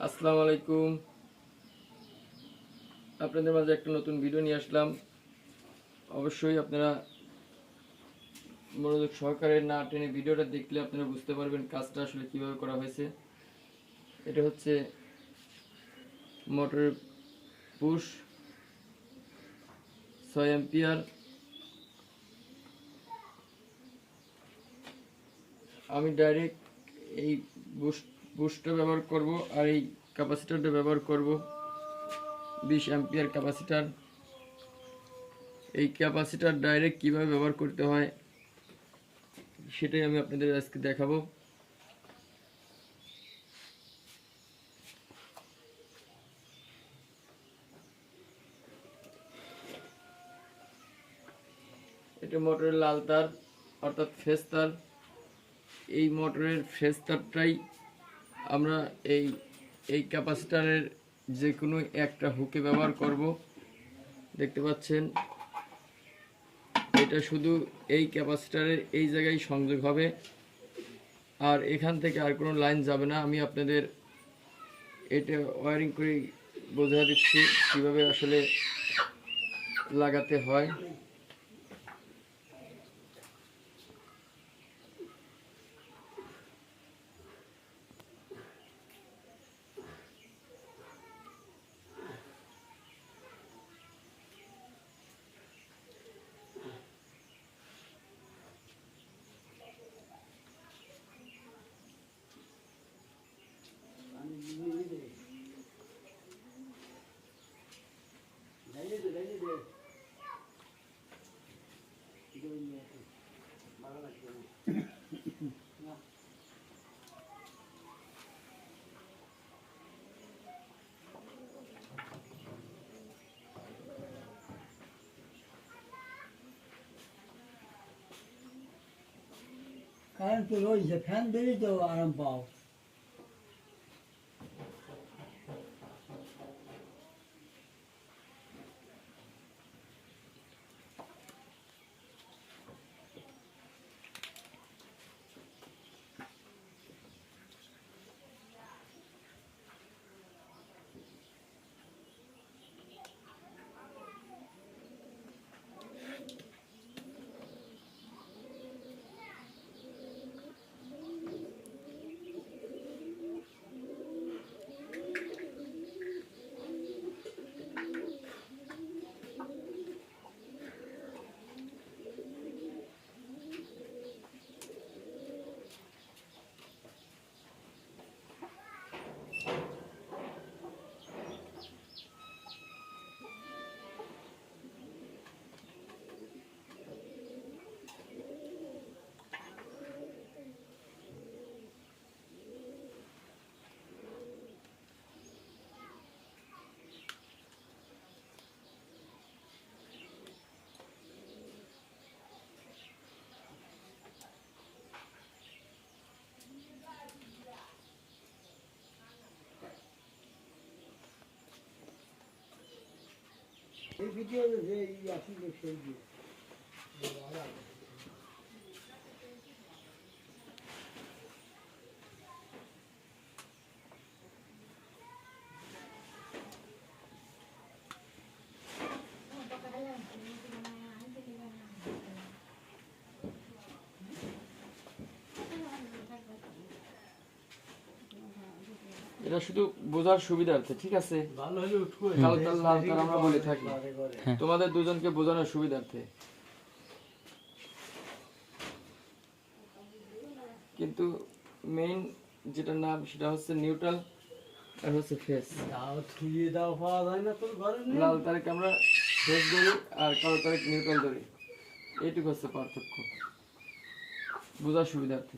আসসালামু আলাইকুম। আপনাদের মাঝে একটা নতুন ভিডিও নিয়ে আসলাম। অবশ্যই আপনারা মনোযোগ সহকারে না টেনে ভিডিওটা দেখলে আপনারা বুঝতে পারবেন কাজটা আসলে কিভাবে করা হয়েছে। এটা হচ্ছে মোটরের পুশ 6 অ্যাম্পিয়ার। আমি ডাইরেক্ট এই বুস্টটা ব্যবহার করব আর এই ক্যাপাসিটরটা ব্যবহার করব 20 অ্যাম্পিয়ার ক্যাপাসিটর। এই ক্যাপাসিটর ডাইরেক্ট কিভাবে ব্যবহার করতে হয় সেটাই আমি আপনাদের আজকে দেখাবো। এটা মোটরের লাল তার অর্থাৎ ফেজ তার। এই মোটরের ফেজ তারটাই আমরা এই ক্যাপাসিটরের যে কোনো একটা হুকে ব্যবহার করব। দেখতে পাচ্ছেন এটা শুধু এই ক্যাপাসিটরের এই জায়গায় সংযোগ হবে, আর এখান থেকে আর কোনো লাইন যাবে না। আমি আপনাদের এটা ওয়্যারিং করে বোঝা দিচ্ছি কীভাবে আসলে লাগাতে হয়। কারেন্ট তো রয়েছে, ফ্যান দিলেই তো আরাম পাও। এই ভিডিও যে আসলে সেই দিয়ে এটা শুধু বোঝার সুবিধার্থে, ঠিক আছে? কালো তার লাল তার আমরা বলে থাকি, তোমাদের দুজনকে বোঝানোর সুবিধার্থে। কিন্তু মেইন যেটা নাম সেটা হচ্ছে নিউট্রাল আর হচ্ছে ফেজ। লাল তারেক আমরা ফেজ ধরি আর কালো তারেক নিউট্রাল ধরি, এইটুকু হচ্ছে পার্থক্য বোঝার সুবিধার্থে।